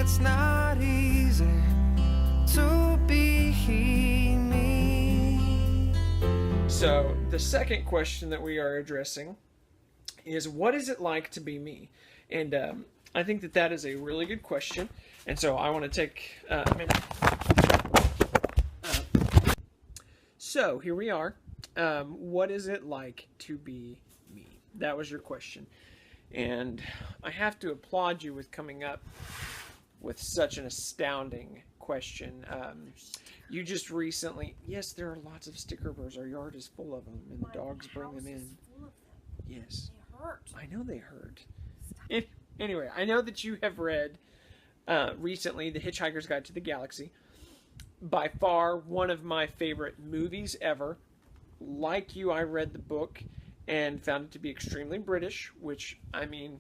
it's not easy to be me. So the second question that we are addressing is, what is it like to be me? And I think that that is a really good question. And so I want to take a minute. So here we are. What is it like to be me? That was your question. And I have to applaud you with coming up with such an astounding question. You just recently, yes, there are lots of sticker burrs. Our yard is full of them, and the dogs bring them in. Yes. They hurt. I know they hurt. Anyway, I know that you have read recently The Hitchhiker's Guide to the Galaxy. By far one of my favorite movies ever. Like you, I read the book and found it to be extremely British, which, I mean...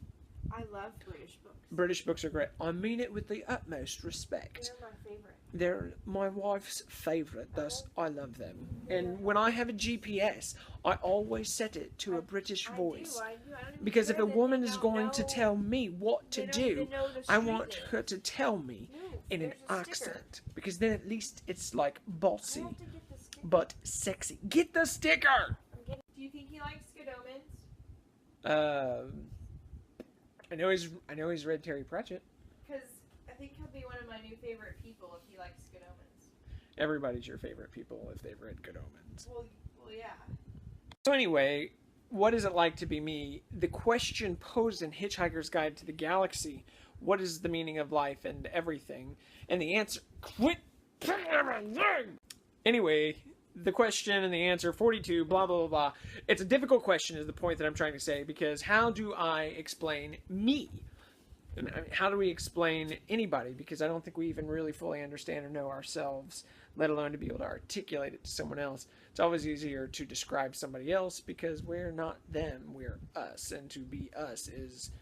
I love British books. British books are great. I mean it with the utmost respect. They're my favorite. They're my wife's favorite, thus I love them. And when I have a GPS, I always set it to a British voice. I do. Because if a woman is going to tell me what to do, I want her to tell me in an accent. Because then at least it's like bossy, but sexy. Get the sticker! Do you think he likes Scadomans? I know he's read Terry Pratchett. Because I think he'll be one of my new favorite people if he likes Scadomans. Everybody's your favorite people if they've read Good Omens. Well, yeah. So anyway, what is it like to be me? The question posed in Hitchhiker's Guide to the Galaxy, what is the meaning of life and everything? And the answer, quit everything! Anyway, the question and the answer, 42, blah, blah, blah, blah. It's a difficult question is the point that I'm trying to say, because how do I explain me? And how do we explain anybody? Because I don't think we even really fully understand or know ourselves, let alone to be able to articulate it to someone else. It's always easier to describe somebody else because we're not them, we're us. And to be us is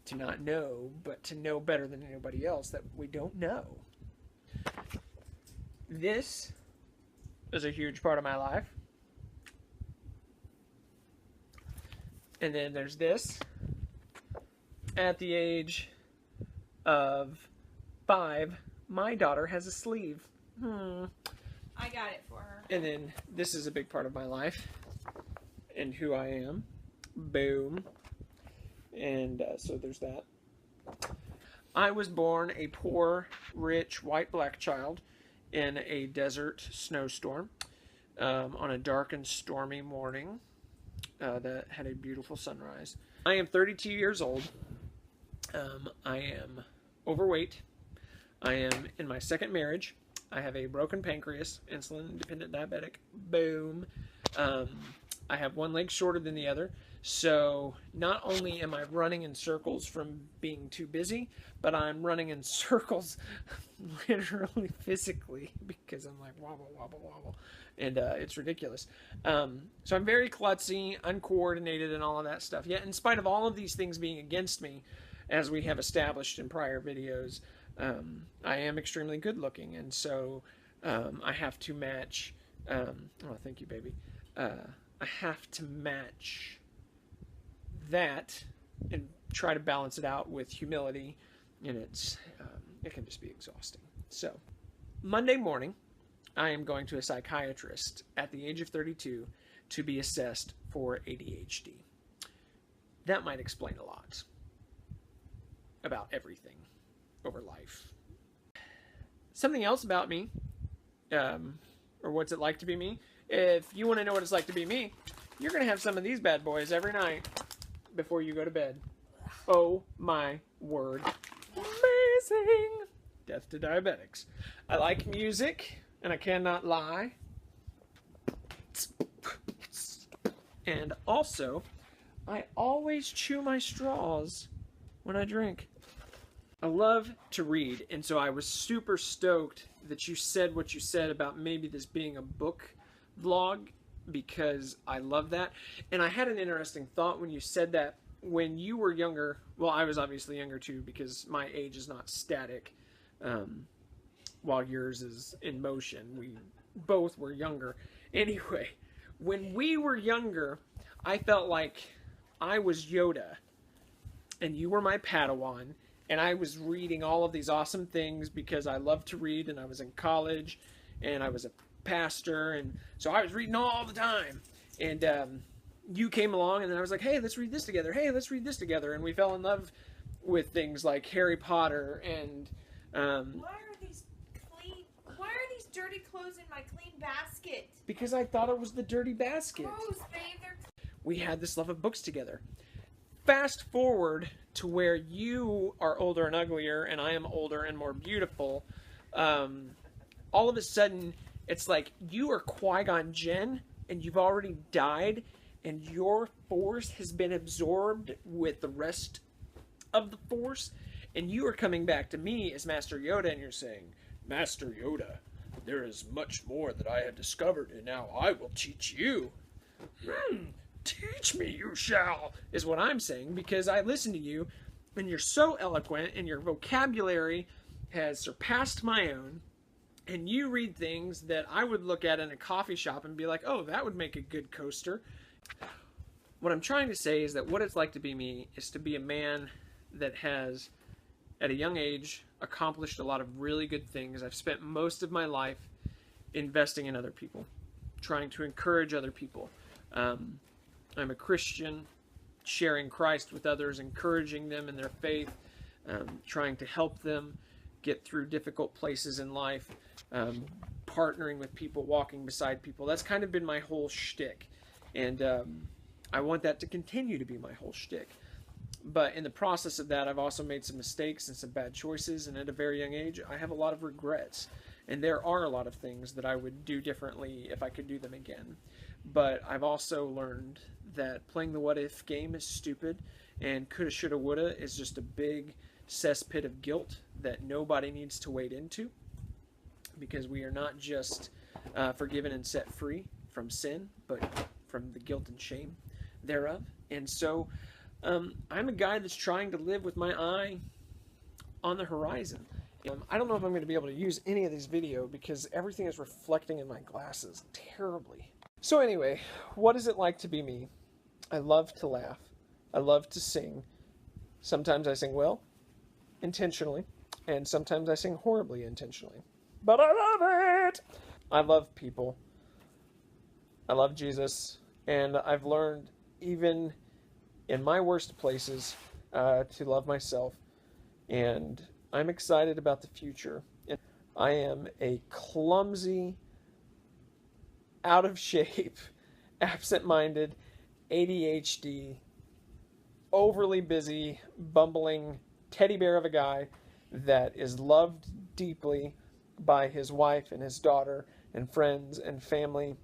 to not know, but to know better than anybody else that we don't know. This is a huge part of my life. And then there's this. At the age of 5, my daughter has a sleeve. I got it for her. And then this is a big part of my life and who I am. Boom. And so there's that. I was born a poor, rich, white-black child in a desert snowstorm on a dark and stormy morning that had a beautiful sunrise. I am 32 years old. I am overweight. I am in my second marriage. I have a broken pancreas, insulin-dependent diabetic. Boom. I have one leg shorter than the other. So not only am I running in circles from being too busy, but I'm running in circles literally physically because I'm like wobble, wobble, wobble. And it's ridiculous. So I'm very klutzy, uncoordinated, and all of that stuff. Yet in spite of all of these things being against me, as we have established in prior videos, I am extremely good looking. And so I have to match, oh, thank you, baby. I have to match that and try to balance it out with humility. And it can just be exhausting. So Monday morning, I am going to a psychiatrist at the age of 32 to be assessed for ADHD. That might explain a lot about everything over life. Something else about me, or what's it like to be me? If you want to know what it's like to be me, you're going to have some of these bad boys every night before you go to bed. Oh my word. Amazing! Death to diabetics. I like music, and I cannot lie. And also, I always chew my straws when I drink. I love to read, and so I was super stoked that you said what you said about maybe this being a book vlog, because I love that. And I had an interesting thought when you said that. When you were younger, well, I was obviously younger too, because my age is not static, while yours is in motion. We both were younger. Anyway, when we were younger, I felt like I was Yoda, and you were my Padawan, And I was reading all of these awesome things because I love to read, and I was in college, and I was a pastor, and so I was reading all the time. And you came along, and then I was like, hey, let's read this together. Hey, let's read this together. And we fell in love with things like Harry Potter and... Why are these dirty clothes in my clean basket? Because I thought it was the dirty basket. Gross, babe. We had this love of books together. Fast forward to where you are older and uglier, and I am older and more beautiful. All of a sudden, it's like you are Qui-Gon Jinn, and you've already died, and your force has been absorbed with the rest of the force, and you are coming back to me as Master Yoda, and you're saying, Master Yoda, there is much more that I have discovered, and now I will teach you. Teach me, you shall, is what I'm saying, because I listen to you, and you're so eloquent, and your vocabulary has surpassed my own, and you read things that I would look at in a coffee shop and be like, oh, that would make a good coaster. What I'm trying to say is that what it's like to be me is to be a man that has, at a young age, accomplished a lot of really good things. I've spent most of my life investing in other people, trying to encourage other people. I'm a Christian, sharing Christ with others, encouraging them in their faith, trying to help them get through difficult places in life, partnering with people, walking beside people. That's kind of been my whole shtick. And I want that to continue to be my whole shtick. But in the process of that, I've also made some mistakes and some bad choices. And at a very young age, I have a lot of regrets. And there are a lot of things that I would do differently if I could do them again. But I've also learned that playing the what-if game is stupid. And coulda, shoulda, woulda is just a big cesspit of guilt that nobody needs to wade into. Because we are not just forgiven and set free from sin, but from the guilt and shame thereof. And so I'm a guy that's trying to live with my eye on the horizon. I don't know if I'm going to be able to use any of these video because everything is reflecting in my glasses terribly. So anyway, what is it like to be me? I love to laugh. I love to sing. Sometimes I sing well, intentionally, and sometimes I sing horribly intentionally. But I love it! I love people. I love Jesus. And I've learned, even in my worst places, to love myself. And I'm excited about the future. I am a clumsy, out of shape, absent-minded, ADHD, overly busy, bumbling teddy bear of a guy that is loved deeply by his wife and his daughter and friends and family.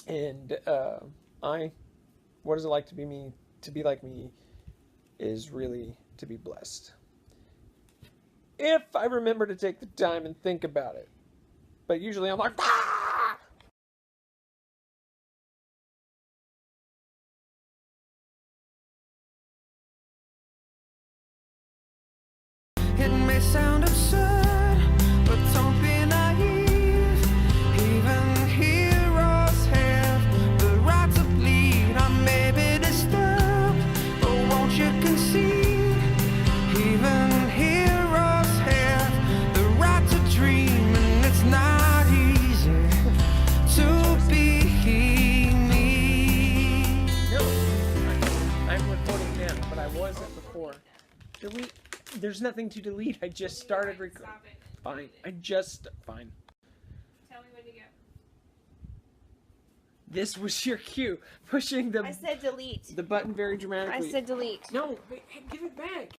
And what is it like to be me? To be like me is really to be blessed. If I remember to take the time and think about it. But usually I'm like, ah! It may sound absurd, but don't be naive. Even heroes have the right to bleed. I may be disturbed, but won't you concede? Even heroes have the right to dream, and it's not easy to be me. No, I'm recording now, but I wasn't before. There's nothing to delete. I just started recording. Stop it. Fine. Fine. Tell me when to go. This was your cue. Pushing I said delete. the button very dramatically. I said delete. No, wait, hey, give it back.